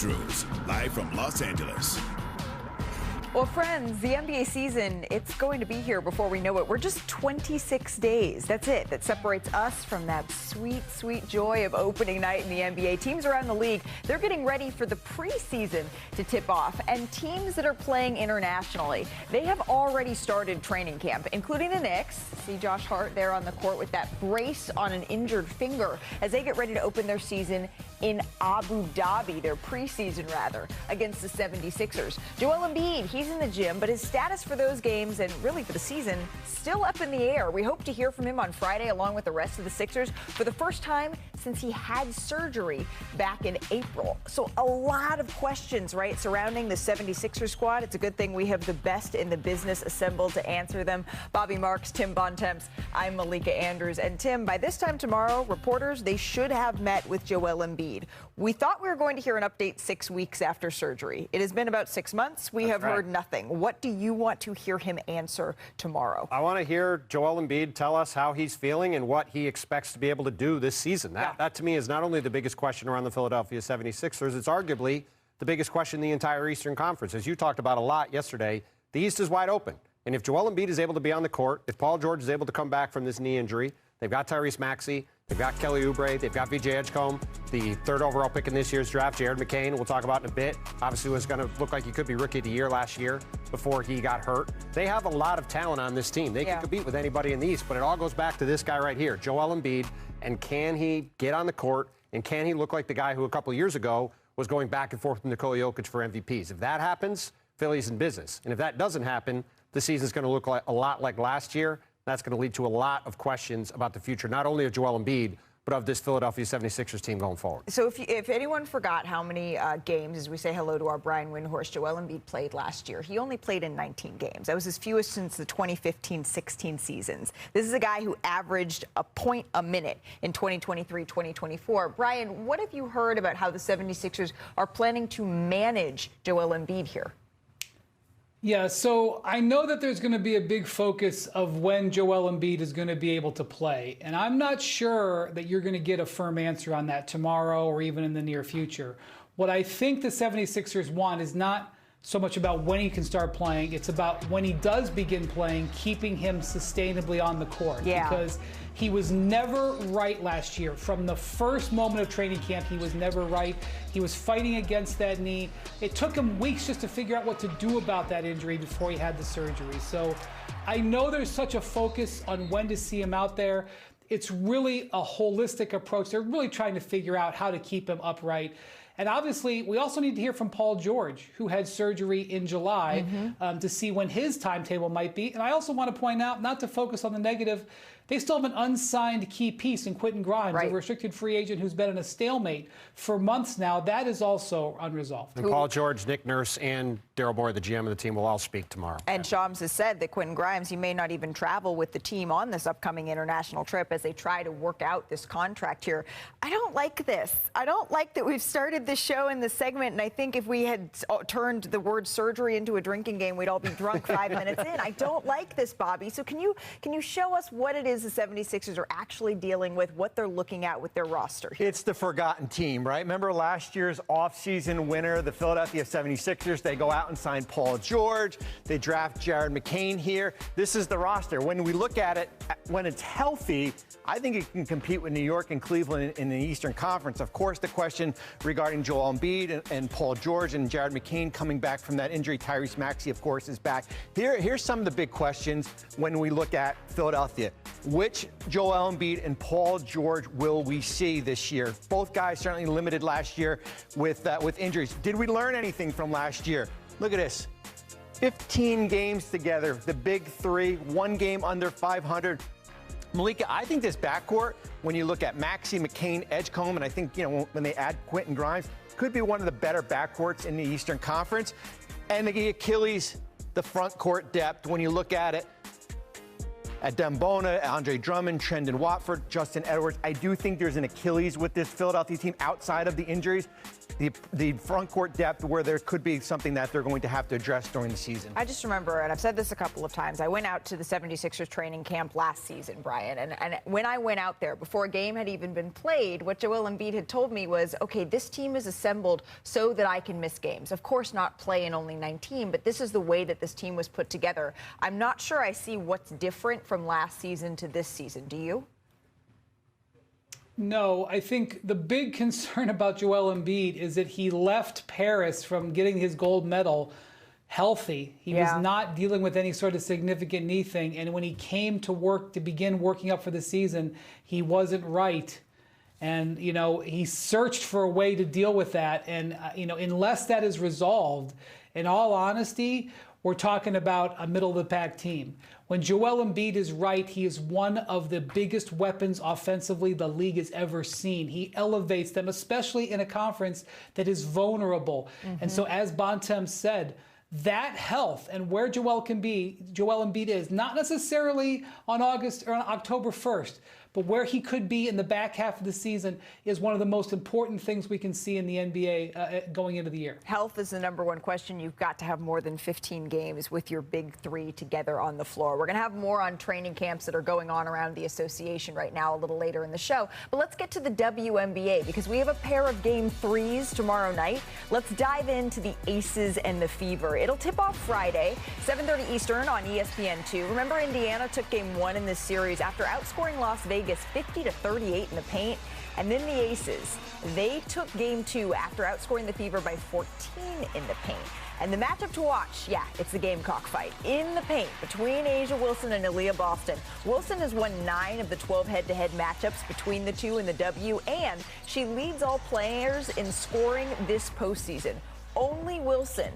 Andrews, live from Los Angeles. Well, friends, the NBA season, it's going to be here before we know it. We're just 26 days. That's it. That separates us from that sweet, sweet joy of opening night in the NBA. Teams around the league, they're getting ready for the preseason to tip off. And teams that are playing internationally, they have already started training camp, including the Knicks. See Josh Hart there on the court with that brace on an injured finger as they get ready to open their season in Abu Dhabi, their preseason rather, against the 76ers. Joel Embiid, he's in the gym, but his status for those games and really for the season still up in the air. We hope to hear from him on Friday along with the rest of the Sixers for the first time since he had surgery back in April. So a lot of questions, right, surrounding the 76ers squad. It's a good thing we have the best in the business assembled to answer them. Bobby Marks, Tim Bontemps, I'm Malika Andrews. And Tim, by this time tomorrow, reporters, they should have met with Joel Embiid. We thought we were going to hear an update 6 weeks after surgery. It has been about 6 months. We have heard nothing. What do you want to hear him answer tomorrow? I want to hear Joel Embiid tell us how he's feeling and what he expects to be able to do this season. That to me is not only the biggest question around the Philadelphia 76ers, it's arguably the biggest question in the entire Eastern Conference. As you talked about a lot yesterday, the East is wide open. And if Joel Embiid is able to be on the court, if Paul George is able to come back from this knee injury, they've got Tyrese Maxey, they've got Kelly Oubre, they've got VJ Edgecombe, the third overall pick in this year's draft, Jared McCain, we'll talk about in a bit. Obviously was going to look like he could be rookie of the year last year before he got hurt. They have a lot of talent on this team. They can compete with anybody in the East, but it all goes back to this guy right here, Joel Embiid, and can he get on the court, and can he look like the guy who a couple years ago was going back and forth with Nikola Jokic for MVPs? If that happens, Philly's in business. And if that doesn't happen, the season's going to look like a lot like last year. That's going to lead to a lot of questions about the future, not only of Joel Embiid, but of this Philadelphia 76ers team going forward. So if anyone forgot how many games, as we say hello to our Brian Windhorst, Joel Embiid played last year, he only played in 19 games. That was his fewest since the 2015-16 seasons. This is a guy who averaged a point a minute in 2023-2024. Brian, what have you heard about how the 76ers are planning to manage Joel Embiid here? Yeah, so I know that there's going to be a big focus of when Joel Embiid is going to be able to play. And I'm not sure that you're going to get a firm answer on that tomorrow or even in the near future. What I think the 76ers want is not so much about when he can start playing. It's about when he does begin playing, keeping him sustainably on the court. Yeah. Because he was never right last year. From the first moment of training camp, he was never right. He was fighting against that knee. It took him weeks just to figure out what to do about that injury before he had the surgery. So I know there's such a focus on when to see him out there. It's really a holistic approach. They're really trying to figure out how to keep him upright. And obviously, we also need to hear from Paul George, who had surgery in July, to see when his timetable might be. And I also want to point out, not to focus on the negative, they still have an unsigned key piece in Quentin Grimes, a restricted free agent who's been in a stalemate for months now. That is also unresolved. And Paul George, Nick Nurse, and Daryl Morey, the GM of the team, will all speak tomorrow. And Shams has said that Quentin Grimes, he may not even travel with the team on this upcoming international trip as they try to work out this contract here. I don't like this. I don't like that we've started this show in this segment, and I think if we had turned the word surgery into a drinking game, we'd all be drunk 5 minutes in. I don't like this, Bobby. So can you show us what it is the 76ers are actually dealing with, what they're looking at with their roster here? It's the forgotten team, right? Remember last year's offseason winner, the Philadelphia 76ers? They go out and sign Paul George. They draft Jared McCain here. This is the roster. When we look at it, when it's healthy, I think it can compete with New York and Cleveland in the Eastern Conference. Of course, the question regarding Joel Embiid and Paul George and Jared McCain coming back from that injury. Tyrese Maxey, of course, is back. Here's some of the big questions when we look at Philadelphia. Which Joel Embiid and Paul George will we see this year? Both guys certainly limited last year with injuries. Did we learn anything from last year? Look at this. 15 games together, the big three, one game under 500. Malika, I think this backcourt, when you look at Maxey, McCain, Edgecombe, and I think, when they add Quentin Grimes, could be one of the better backcourts in the Eastern Conference. And the Achilles, the front court depth, when you look at it, at Dembona, Andre Drummond, Trendon Watford, Justin Edwards. I do think there's an Achilles with this Philadelphia team outside of the injuries. the front court depth where there could be something that they're going to have to address during the season. I just remember, and I've said this a couple of times, I went out to the 76ers training camp last season, Brian, and when I went out there, before a game had even been played, what Joel Embiid had told me was, okay, this team is assembled so that I can miss games. Of course, not play in only 19, but this is the way that this team was put together. I'm not sure I see what's different from last season to this season. Do you? No, I think the big concern about Joel Embiid is that he left Paris from getting his gold medal healthy. He was not dealing with any sort of significant knee thing. And when he came to work to begin working up for the season, he wasn't right. And, you know, he searched for a way to deal with that. And, you know, unless that is resolved, in all honesty, we're talking about a middle-of-the-pack team. When Joel Embiid is right, he is one of the biggest weapons offensively the league has ever seen. He elevates them, especially in a conference that is vulnerable. And so as Bontemps said, that health and where Joel Embiid is, not necessarily on August or on October 1st, but where he could be in the back half of the season is one of the most important things we can see in the NBA going into the year. Health is the number one question. You've got to have more than 15 games with your big three together on the floor. We're going to have more on training camps that are going on around the association right now a little later in the show. But let's get to the WNBA because we have a pair of game threes tomorrow night. Let's dive into the Aces and the Fever. It'll tip off Friday, 7:30 Eastern on ESPN2. Remember, Indiana took game one in this series after outscoring Las Vegas 50-38 in the paint. And then the Aces, they took game two after outscoring the Fever by 14 in the paint. And the matchup to watch, it's the Gamecock fight in the paint between A'ja Wilson and Aaliyah Boston. Wilson has won 9 of the 12 head-to-head matchups between the two in the W, and she leads all players in scoring this postseason. Only Wilson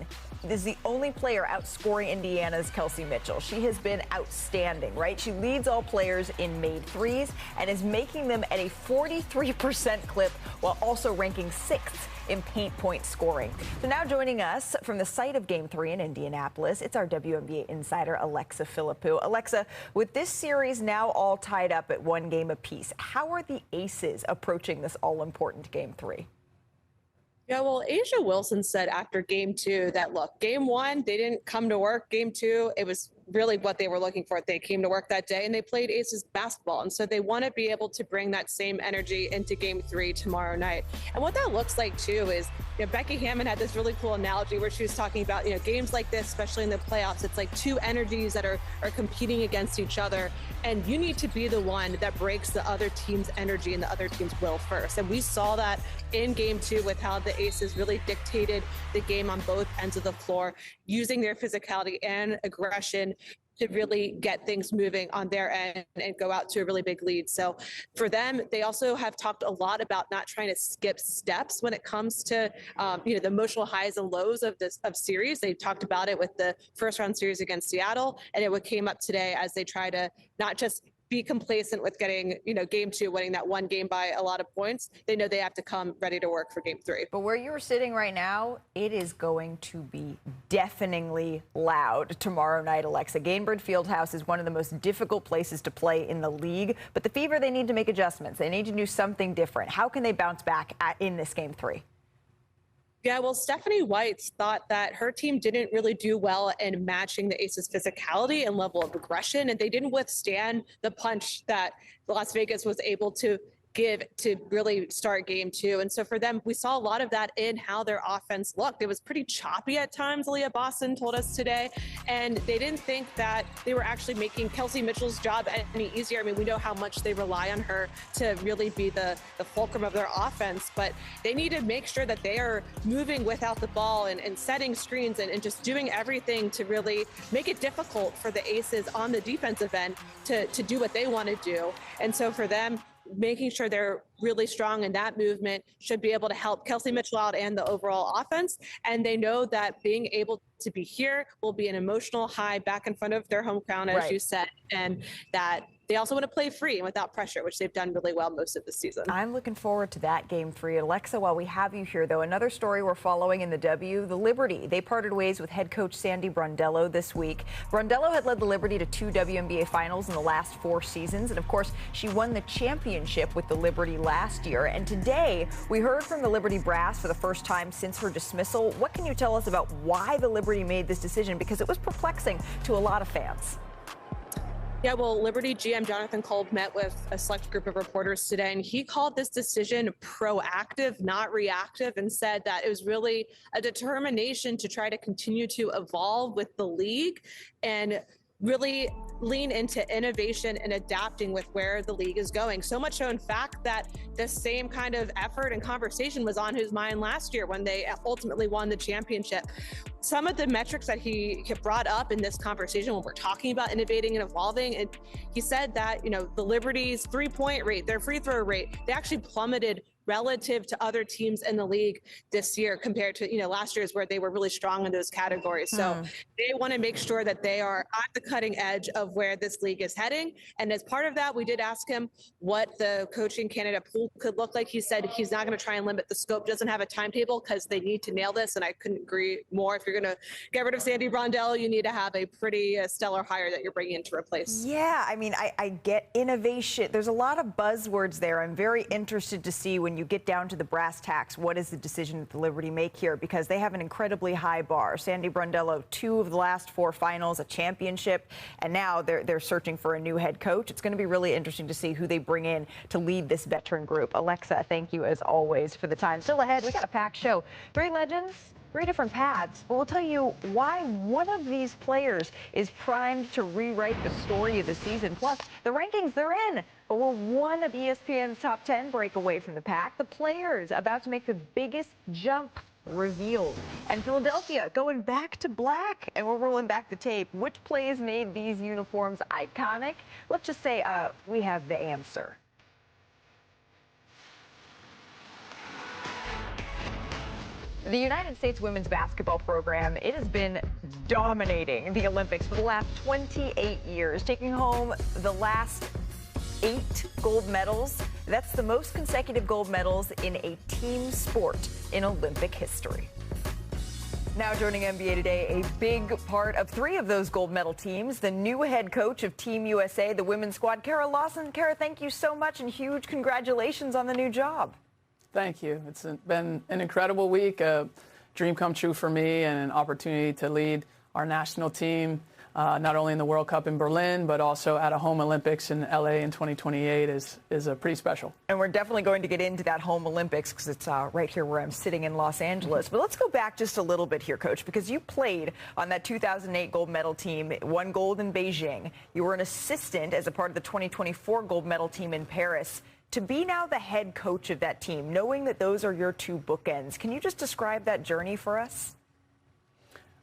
is the only player outscoring Indiana's Kelsey Mitchell. She has been outstanding, right? She leads all players in made threes and is making them at a 43% clip while also ranking 6th in paint point scoring. So now joining us from the site of Game 3 in Indianapolis, it's our WNBA insider, Alexa Philippou. Alexa, with this series now all tied up at 1 game apiece, how are the Aces approaching this all-important Game 3? Yeah, well, A'ja Wilson said after game two that, look, game one, they didn't come to work. Game two, it was really what they were looking for. They came to work that day and they played Aces basketball. And so they want to be able to bring that same energy into game three tomorrow night. And what that looks like, too, is Becky Hammon had this really cool analogy where she was talking about, games like this, especially in the playoffs, it's like two energies that are competing against each other. And you need to be the one that breaks the other team's energy and the other team's will first. And we saw that in game two with how the Aces really dictated the game on both ends of the floor, using their physicality and aggression to really get things moving on their end and go out to a really big lead. So for them, they also have talked a lot about not trying to skip steps when it comes to, the emotional highs and lows of series. They talked about it with the first round series against Seattle, and it came up today as they try to not just be complacent with getting, game two, winning that one game by a lot of points. They know they have to come ready to work for game three. But where you're sitting right now, it is going to be deafeningly loud tomorrow night, Alexa. Gainbridge Fieldhouse is one of the most difficult places to play in the league. But the Fever, they need to make adjustments. They need to do something different. How can they bounce back in this game three? Yeah, well, Stephanie White thought that her team didn't really do well in matching the Aces' physicality and level of aggression, and they didn't withstand the punch that Las Vegas was able to give to really start game two. And so for them, we saw a lot of that in how their offense looked. It was pretty choppy at times, Aaliyah Boston told us today, and they didn't think that they were actually making Kelsey Mitchell's job any easier. I mean, we know how much they rely on her to really be the fulcrum of their offense, but they need to make sure that they are moving without the ball and setting screens and just doing everything to really make it difficult for the Aces on the defensive end to do what they want to do. And so for them, making sure they're really strong in that movement should be able to help Kelsey Mitchell out and the overall offense. And they know that being able to be here will be an emotional high back in front of their home crowd, as you said, and that they also want to play free and without pressure, which they've done really well most of the season. I'm looking forward to that Game 3. Alexa, while we have you here, though, another story we're following in the W, the Liberty. They parted ways with head coach Sandy Brondello this week. Brondello had led the Liberty to 2 WNBA finals in the last 4 seasons. And, of course, she won the championship with the Liberty last year. And today, we heard from the Liberty brass for the first time since her dismissal. What can you tell us about why the Liberty made this decision? Because it was perplexing to a lot of fans. Yeah, well, Liberty GM Jonathan Kolb met with a select group of reporters today, and he called this decision proactive, not reactive, and said that it was really a determination to try to continue to evolve with the league and really lean into innovation and adapting with where the league is going. So much so, in fact, that the same kind of effort and conversation was on his mind last year when they ultimately won the championship. Some of the metrics that he brought up in this conversation when we're talking about innovating and evolving, and he said that, the Liberty's 3-point rate, their free throw rate, they actually plummeted relative to other teams in the league this year compared to, last year's where they were really strong in those categories. So they want to make sure that they are at the cutting edge of where this league is heading. And as part of that, we did ask him what the coaching candidate pool could look like. He said he's not going to try and limit the scope, doesn't have a timetable because they need to nail this. And I couldn't agree more. If you're going to get rid of Sandy Brondello, you need to have a pretty stellar hire that you're bringing in to replace. Yeah, I mean, I get innovation. There's a lot of buzzwords there. I'm very interested to see when you get down to the brass tacks, what is the decision that the Liberty make here? Because they have an incredibly high bar. Sandy Brondello, 2 of the last 4 finals, a championship, and now they're searching for a new head coach. It's going to be really interesting to see who they bring in to lead this veteran group. Alexa, thank you as always for the time. Still ahead, we got a packed show. 3 legends, 3 different paths. But we'll tell you why one of these players is primed to rewrite the story of the season. Plus, the rankings they're in. But will one of ESPN's top 10 break away from the pack? The players about to make the biggest jump revealed. And Philadelphia going back to black. And we're rolling back the tape. Which plays made these uniforms iconic? Let's just say we have the answer. The United States women's basketball program, it has been dominating the Olympics for the last 28 years, taking home the last 8 gold medals. That's the most consecutive gold medals in a team sport in Olympic history. Now joining NBA Today, a big part of 3 of those gold medal teams, the new head coach of Team USA, the women's squad, Kara Lawson. Kara, thank you so much and huge congratulations on the new job. Thank you. It's been an incredible week, a dream come true for me, and an opportunity to lead our national team, not only in the World Cup in Berlin, but also at a home Olympics in LA in 2028 is pretty special. And we're definitely going to get into that home Olympics because it's right here where I'm sitting in Los Angeles. But let's go back just a little bit here, Coach, because you played on that 2008 gold medal team, won gold in Beijing. You were an assistant as a part of the 2024 gold medal team in Paris. To be now the head coach of that team, knowing that those are your 2 bookends, can you just describe that journey for us?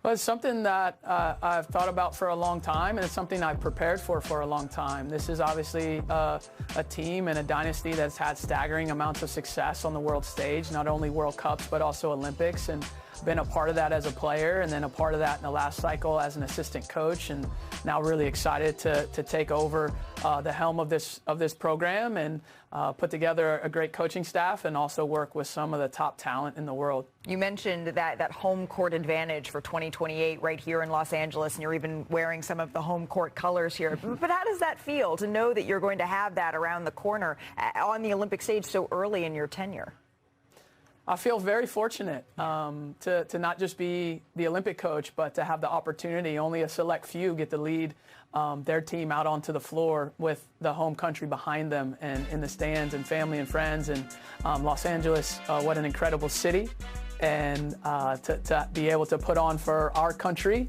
Well, it's something that I've thought about for a long time, and it's something I've prepared for a long time. This is obviously a team and a dynasty that's had staggering amounts of success on the world stage, not only World Cups, but also Olympics, and been a part of that as a player, and then a part of that in the last cycle as an assistant coach, and now really excited to take over the helm of this program and put together a great coaching staff and also work with some of the top talent in the world. You mentioned that home court advantage for 2028 right here in Los Angeles, and you're even wearing some of the home court colors here. But how does that feel to know that you're going to have that around the corner on the Olympic stage so early in your tenure? I feel very fortunate to not just be the Olympic coach, but to have the opportunity. Only a select few get to lead their team out onto the floor with the home country behind them and in the stands and family and friends. And Los Angeles, what an incredible city. And to be able to put on for our country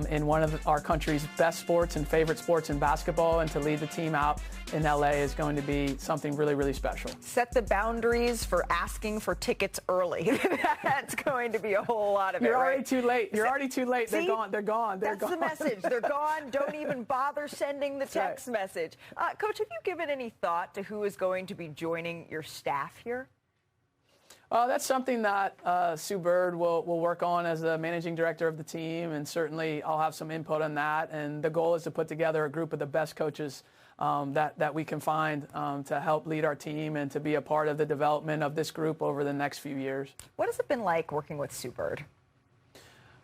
in one of our country's best sports and favorite sports in basketball, and to lead the team out in LA is going to be something really, really special. Set the boundaries for asking for tickets early. That's going to be a whole lot of it. You're already right? too late. You're already too late. See? They're gone. They're gone. They're That's gone. the message. They're gone. Don't even bother sending the text message. Coach, have you given any thought to who is going to be joining your staff here? That's something that Sue Bird will work on as the managing director of the team, and certainly I'll have some input on that. And the goal is to put together a group of the best coaches that we can find to help lead our team and to be a part of the development of this group over the next few years. What has it been like working with Sue Bird?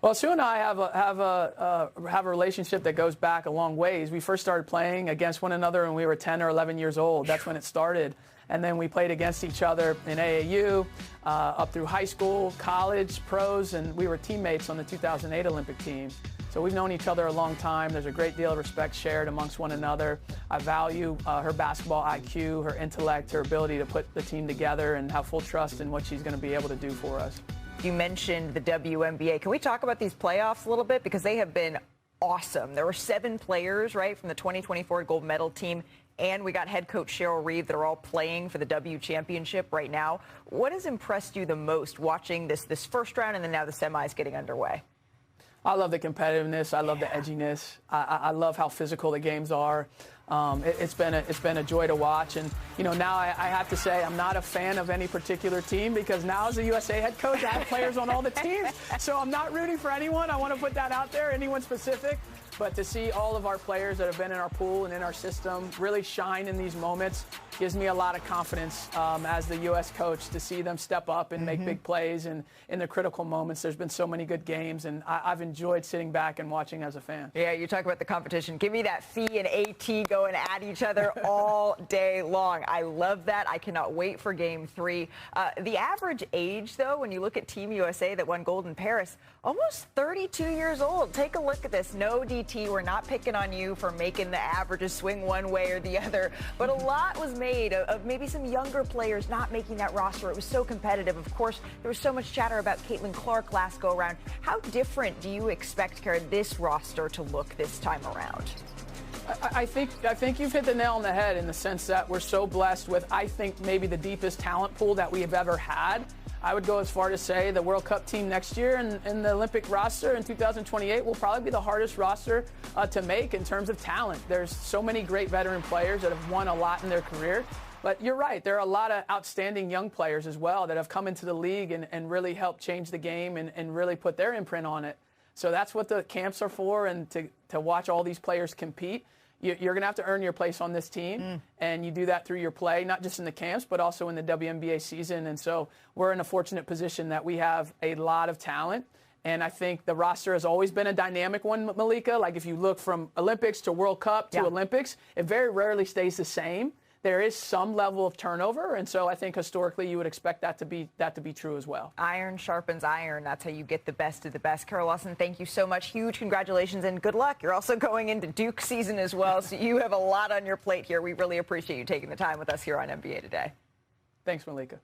Well, Sue and I have a relationship that goes back a long ways. We first started playing against one another when we were 10 or 11 years old. That's when it started. And then we played against each other in AAU, up through high school, college, pros, and we were teammates on the 2008 Olympic team. So we've known each other a long time. There's a great deal of respect shared amongst one another. I value her basketball IQ, her intellect, her ability to put the team together, and have full trust in what she's going to be able to do for us. You mentioned the WNBA. Can we talk about these playoffs a little bit? Because they have been awesome. There were 7 players, right, from the 2024 gold medal team, and we got head coach Cheryl Reeve that are all playing for the W championship right now. What has impressed you the most watching this first round and then now the semis getting underway? I love the competitiveness. I love the edginess. I love how physical the games are. It's been a joy to watch. And, you know, now I have to say I'm not a fan of any particular team because now as a USA head coach, I have players on all the teams. So I'm not rooting for anyone. I want to put that out there, anyone specific. But to see all of our players that have been in our pool and in our system really shine in these moments gives me a lot of confidence as the U.S. coach to see them step up and make big plays. And in the critical moments, there's been so many good games, and I've enjoyed sitting back and watching as a fan. Yeah, you talk about the competition. Give me that Fee and AT going at each other all day long. I love that. I cannot wait for Game 3. The average age, though, when you look at Team USA that won gold in Paris, almost 32 years old. Take a look at this. No DT. We're not picking on you for making the averages swing one way or the other. But a lot was made of maybe some younger players not making that roster. It was so competitive. Of course, there was so much chatter about Caitlin Clark last go around. How different do you expect, Kara, this roster to look this time around? I think you've hit the nail on the head in the sense that we're so blessed with, I think, maybe the deepest talent pool that we have ever had. I would go as far to say the World Cup team next year and the Olympic roster in 2028 will probably be the hardest roster to make in terms of talent. There's so many great veteran players that have won a lot in their career. But you're right. There are a lot of outstanding young players as well that have come into the league and really helped change the game and really put their imprint on it. So that's what the camps are for, and to watch all these players compete. You're going to have to earn your place on this team, and you do that through your play, not just in the camps, but also in the WNBA season. And so we're in a fortunate position that we have a lot of talent. And I think the roster has always been a dynamic one, Malika. Like if you look from Olympics to World Cup to Olympics, it very rarely stays the same. There is some level of turnover, and so I think historically you would expect that to be true as well. Iron sharpens iron. That's how you get the best of the best. Kara Lawson, thank you so much. Huge congratulations and good luck. You're also going into Duke season as well, so you have a lot on your plate here. We really appreciate you taking the time with us here on NBA Today. Thanks, Malika.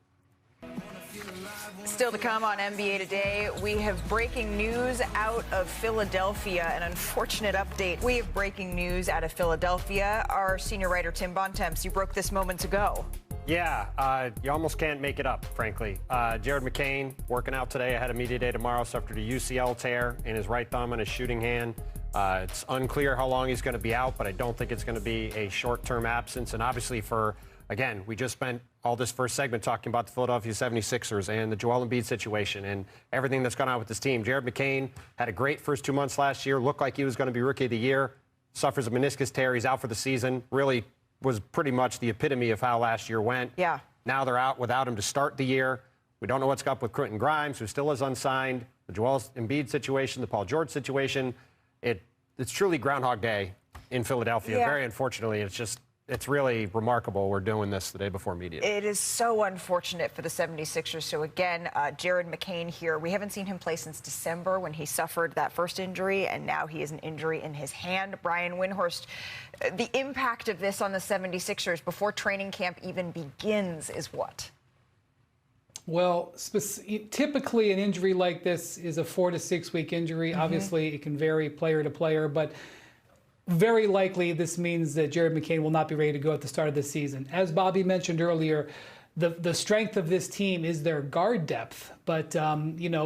Still to come on NBA Today, we have breaking news out of Philadelphia. An unfortunate update. We have breaking news out of Philadelphia. Our senior writer, Tim Bontemps, you broke this moments ago. Yeah, you almost can't make it up, frankly. Jared McCain working out today ahead of media day tomorrow, suffered a UCL tear in his right thumb and his shooting hand. It's unclear how long he's going to be out, but I don't think it's going to be a short-term absence. And obviously again, we just spent all this first segment talking about the Philadelphia 76ers and the Joel Embiid situation and everything that's gone on with this team. Jared McCain had a great first 2 months last year, looked like he was going to be Rookie of the Year, suffers a meniscus tear, he's out for the season, really was pretty much the epitome of how last year went. Yeah. Now they're out without him to start the year. We don't know what's up with Quentin Grimes, who still is unsigned, the Joel Embiid situation, the Paul George situation. It's truly Groundhog Day in Philadelphia. Yeah. Very unfortunately, it's really remarkable we're doing this the day before media. It is so unfortunate for the 76ers. So again, Jared McCain here. We haven't seen him play since December when he suffered that first injury, and now he has an injury in his hand. Brian Windhorst, the impact of this on the 76ers before training camp even begins is what? Well, typically an injury like this is a 4 to 6 week injury. Obviously, it can vary player to player, but very likely this means that Jared McCain will not be ready to go at the start of the season. As Bobby mentioned earlier, the strength of this team is their guard depth. But,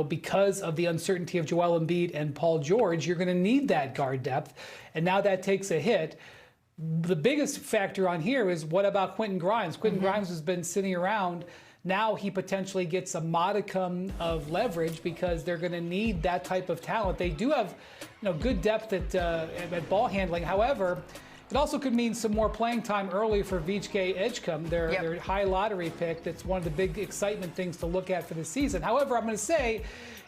because of the uncertainty of Joel Embiid and Paul George, you're going to need that guard depth. And now that takes a hit. The biggest factor on here is what about Quentin Grimes? Quentin Grimes has been sitting around. Now he potentially gets a modicum of leverage because they're going to need that type of talent. They do have, good depth at ball handling. However, It also could mean some more playing time early for Vijay Edgecombe, their high lottery pick. That's one of the big excitement things to look at for the season. However, I'm going to say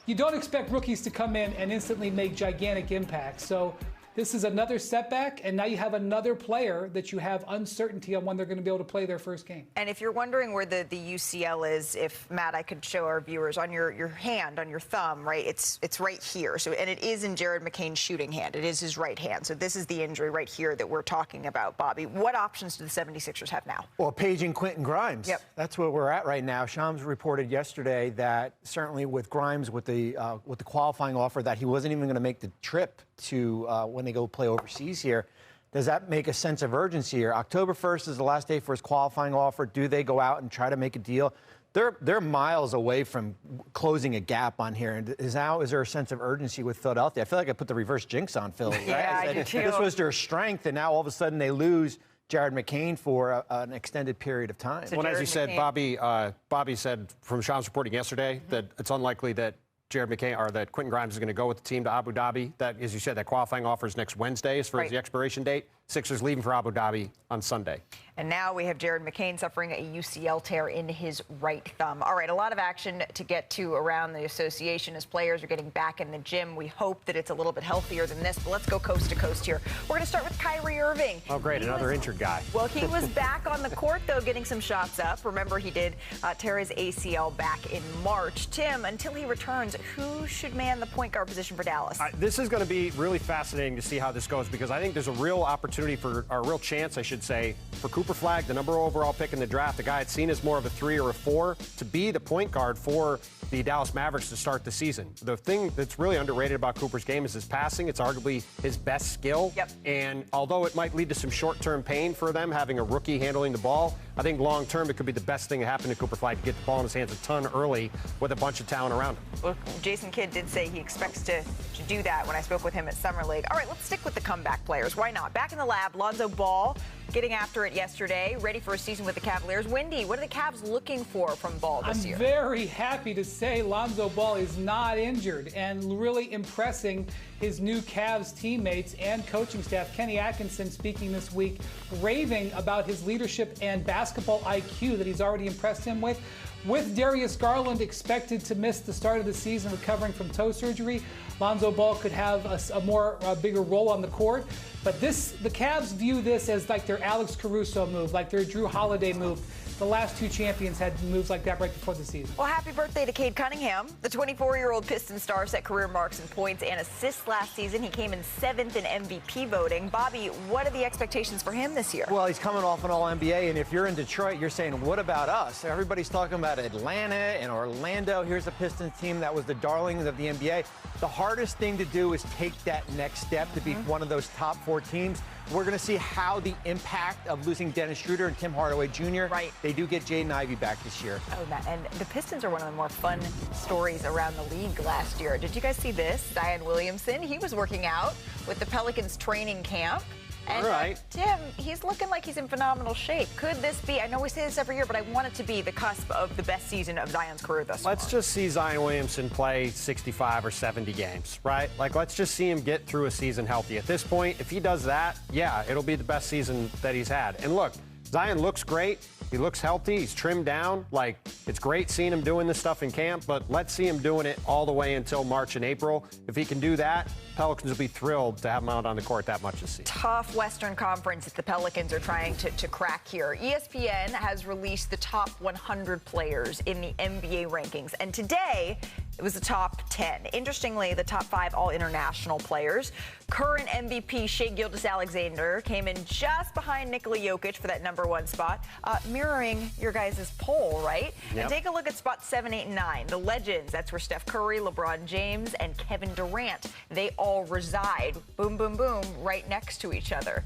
you don't expect rookies to come in and instantly make gigantic impacts. So this is another setback, and now you have another player that you have uncertainty on when they're going to be able to play their first game. And if you're wondering where the UCL is, if, Matt, I could show our viewers, on your hand, on your thumb, right, it's right here. So, and it is in Jared McCain's shooting hand. It is his right hand. So this is the injury right here that we're talking about, Bobby. What options do the 76ers have now? Well, paging Quentin Grimes. Yep. That's where we're at right now. Shams reported yesterday that certainly with Grimes, with the qualifying offer, that he wasn't even going to make the trip to when they go play overseas here. Does that make a sense of urgency here? October 1st is the last day for his qualifying offer. Do they go out and try to make a deal? They're miles away from closing a gap on here. And is there a sense of urgency with Philadelphia? I feel like I put the reverse jinx on Philly. Right? Yeah, I do too. This was their strength, and now all of a sudden they lose Jared McCain for an extended period of time. So well, as you said, McCain. Bobby said from Shams reporting yesterday that it's unlikely that Jared McCain or that Quentin Grimes is going to go with the team to Abu Dhabi. That, as you said, that qualifying offer is next Wednesday as far as the expiration date. Sixers leaving for Abu Dhabi on Sunday. And now we have Jared McCain suffering a UCL tear in his right thumb. All right, a lot of action to get to around the association as players are getting back in the gym. We hope that it's a little bit healthier than this, but let's go coast to coast here. We're going to start with Kyrie Irving. Oh, great, another injured guy. Well, he was back on the court, though, getting some shots up. Remember, he did tear his ACL back in March. Tim, until he returns, who should man the point guard position for Dallas? This is going to be really fascinating to see how this goes, because I think there's a real opportunity for, or a real chance, I should say, for Cooper Flagg, the number overall pick in the draft, the guy I'd seen as more of a 3 or a 4, to be the point guard for the Dallas Mavericks to start the season. The thing that's really underrated about Cooper's game is his passing. It's arguably his best skill. Yep. And although it might lead to some short-term pain for them, having a rookie handling the ball, I think long-term it could be the best thing that happened to Cooper Flagg, to get the ball in his hands a ton early with a bunch of talent around him. Look, Jason Kidd did say he expects to do that when I spoke with him at Summer League. All right, let's stick with the comeback players. Why not? Back in the lab, Lonzo Ball getting after it yesterday, ready for a season with the Cavaliers. Wendy, what are the Cavs looking for from Ball this year? I'm very happy to say Lonzo Ball is not injured and really impressing his new Cavs teammates and coaching staff. Kenny Atkinson speaking this week, raving about his leadership and basketball IQ that he's already impressed him with. With Darius Garland expected to miss the start of the season recovering from toe surgery, Lonzo Ball could have a bigger role on the court. But the Cavs view this as like their Alex Caruso move, like their Drew Holiday move. The last two champions had moves like that right before the season. Well, happy birthday to Cade Cunningham. The 24-year-old Pistons star set career marks in points and assists last season. He came in 7th in MVP voting. Bobby, what are the expectations for him this year? Well, he's coming off an All-NBA, and if you're in Detroit, you're saying, what about us? Everybody's talking about Atlanta and Orlando. Here's a Pistons team that was the darlings of the NBA. The hardest thing to do is take that next step to be one of those top 4 teams. We're going to see how the impact of losing Dennis Schroeder and Tim Hardaway Jr. Right. They do get Jaden Ivey back this year. Oh, Matt, and the Pistons are one of the more fun stories around the league last year. Did you guys see this? Zion Williamson, he was working out with the Pelicans training camp. And all right. Tim, he's looking like he's in phenomenal shape. Could this be, I know we say this every year, but I want it to be the cusp of the best season of Zion's career thus far. Let's just see Zion Williamson play 65 or 70 games, right? Like, let's just see him get through a season healthy. At this point, if he does that, yeah, it'll be the best season that he's had. And look, Zion looks great. He looks healthy. He's trimmed down. Like, it's great seeing him doing this stuff in camp, but let's see him doing it all the way until March and April. If he can do that, Pelicans will be thrilled to have him out on the court that much this season. Tough Western Conference that the Pelicans are trying to crack here. ESPN has released the top 100 players in the NBA rankings, and today it was the top 10. Interestingly, the top 5 all-international players. Current MVP Shai Gilgeous-Alexander came in just behind Nikola Jokic for that #1 spot, mirroring your guys' poll, right? Yep. And take a look at spots 7, 8, and 9. The legends, that's where Steph Curry, LeBron James, and Kevin Durant, they all reside, boom, boom, boom, right next to each other.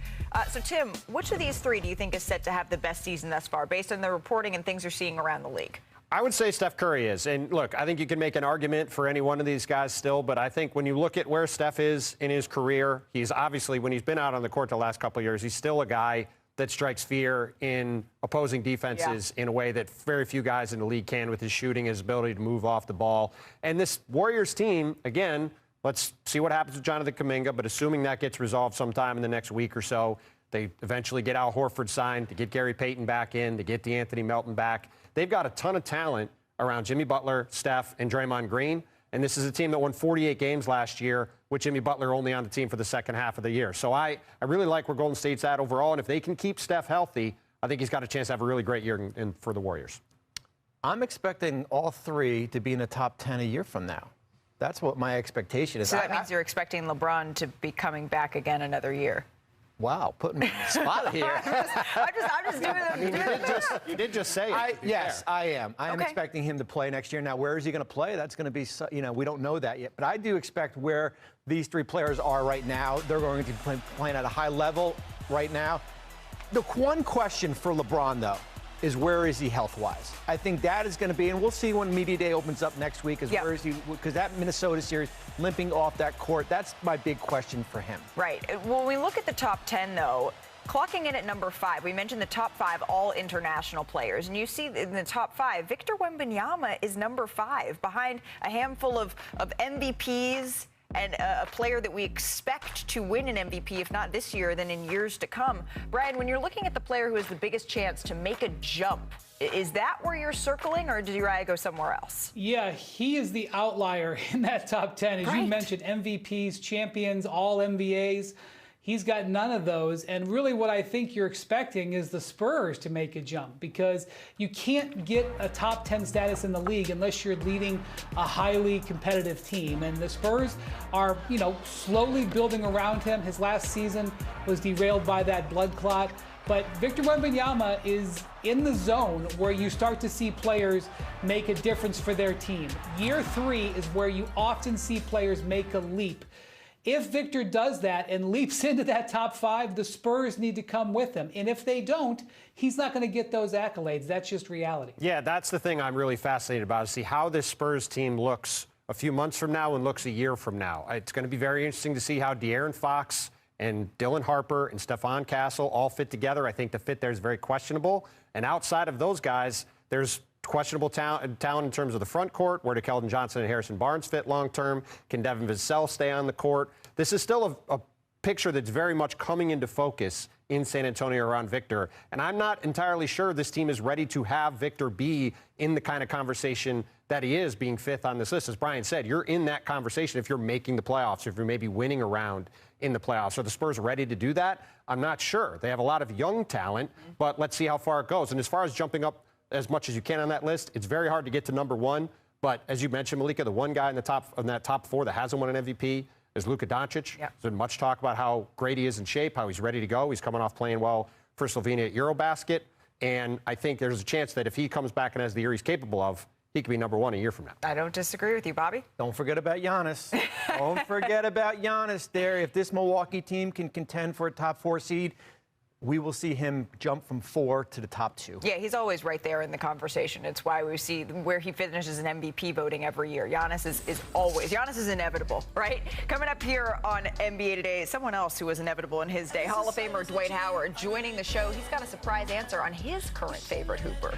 So, Tim, which of these 3 do you think is set to have the best season thus far, based on the reporting and things you're seeing around the league? I would say Steph Curry is. And look, I think you can make an argument for any one of these guys still, but I think when you look at where Steph is in his career, he's obviously, when he's been out on the court the last couple of years, he's still a guy that strikes fear in opposing defenses in a way that very few guys in the league can, with his shooting, his ability to move off the ball. And this Warriors team, again, let's see what happens with Jonathan Kuminga, but assuming that gets resolved sometime in the next week or so, They eventually get Al Horford signed, to get Gary Payton back in, to get DeAnthony Melton back. They've got a ton of talent around Jimmy Butler, Steph, and Draymond Green. And this is a team that won 48 games last year with Jimmy Butler only on the team for the second half of the year. So I really like where Golden State's at overall. And if they can keep Steph healthy, I think he's got a chance to have a really great year for the Warriors. I'm expecting all three to be in the top 10 a year from now. That's what my expectation is. So that means you're expecting LeBron to be coming back again another year. Wow, putting me on the spot here. I'm just doing it. You did just say it. Yes, I am. I am Okay. expecting him to play next year. Now, where is he going to play? That's going to be, we don't know that yet. But I do expect where these three players are right now, they're going to be playing at a high level right now. The one question for LeBron, though, is where is he health-wise? I think that is going to be, and we'll see when Media Day opens up next week, is where is he, because that Minnesota series, limping off that court, that's my big question for him. Right. When we look at the top 10, though, clocking in at number 5, we mentioned the top 5 all international players. And you see in the top 5, Victor Wembanyama is number 5, behind a handful of MVPs and a player that we expect to win an MVP, if not this year, then in years to come. Brian, when you're looking at the player who has the biggest chance to make a jump, is that where you're circling, or did your eye go somewhere else? Yeah, he is the outlier in that top 10. As you mentioned, MVPs, champions, all NBAs. He's got none of those. And really what I think you're expecting is the Spurs to make a jump, because you can't get a top 10 status in the league unless you're leading a highly competitive team. And the Spurs are, slowly building around him. His last season was derailed by that blood clot. But Victor Wembanyama is in the zone where you start to see players make a difference for their team. Year 3 is where you often see players make a leap. If Victor does that and leaps into that top 5, the Spurs need to come with him. And if they don't, he's not going to get those accolades. That's just reality. Yeah, that's the thing I'm really fascinated about, is see how this Spurs team looks a few months from now and looks a year from now. It's going to be very interesting to see how De'Aaron Fox and Dylan Harper and Stephon Castle all fit together. I think the fit there is very questionable. And outside of those guys, there's questionable talent in terms of the front court. Where do Keldon Johnson and Harrison Barnes fit long term? Can Devin Vassell stay on the court? This is still a picture that's very much coming into focus in San Antonio around Victor. And I'm not entirely sure this team is ready to have Victor be in the kind of conversation that he is, being 5th on this list. As Brian said, you're in that conversation if you're making the playoffs, if you're maybe winning a round in the playoffs. Are the Spurs ready to do that? I'm not sure. They have a lot of young talent, but let's see how far it goes. And as far as jumping up as much as you can on that list, it's very hard to get to number 1. But as you mentioned, Malika, the one guy in that top 4 that hasn't won an MVP is Luka Doncic. There's been much talk about how great he is in shape, how he's ready to go. He's coming off playing well for Slovenia at Eurobasket. And I think there's a chance that if he comes back and has the year he's capable of, he could be number 1 a year from now. I don't disagree with you, Bobby. Don't forget about Giannis. Don't forget about Giannis there. If this Milwaukee team can contend for a top 4 seed, we will see him jump from 4 to the top 2. Yeah, he's always right there in the conversation. It's why we see where he finishes in MVP voting every year. Giannis is inevitable, right? Coming up here on NBA Today, someone else who was inevitable in his day, Hall of Famer Dwight Howard, joining the show. He's got a surprise answer on his current favorite hooper.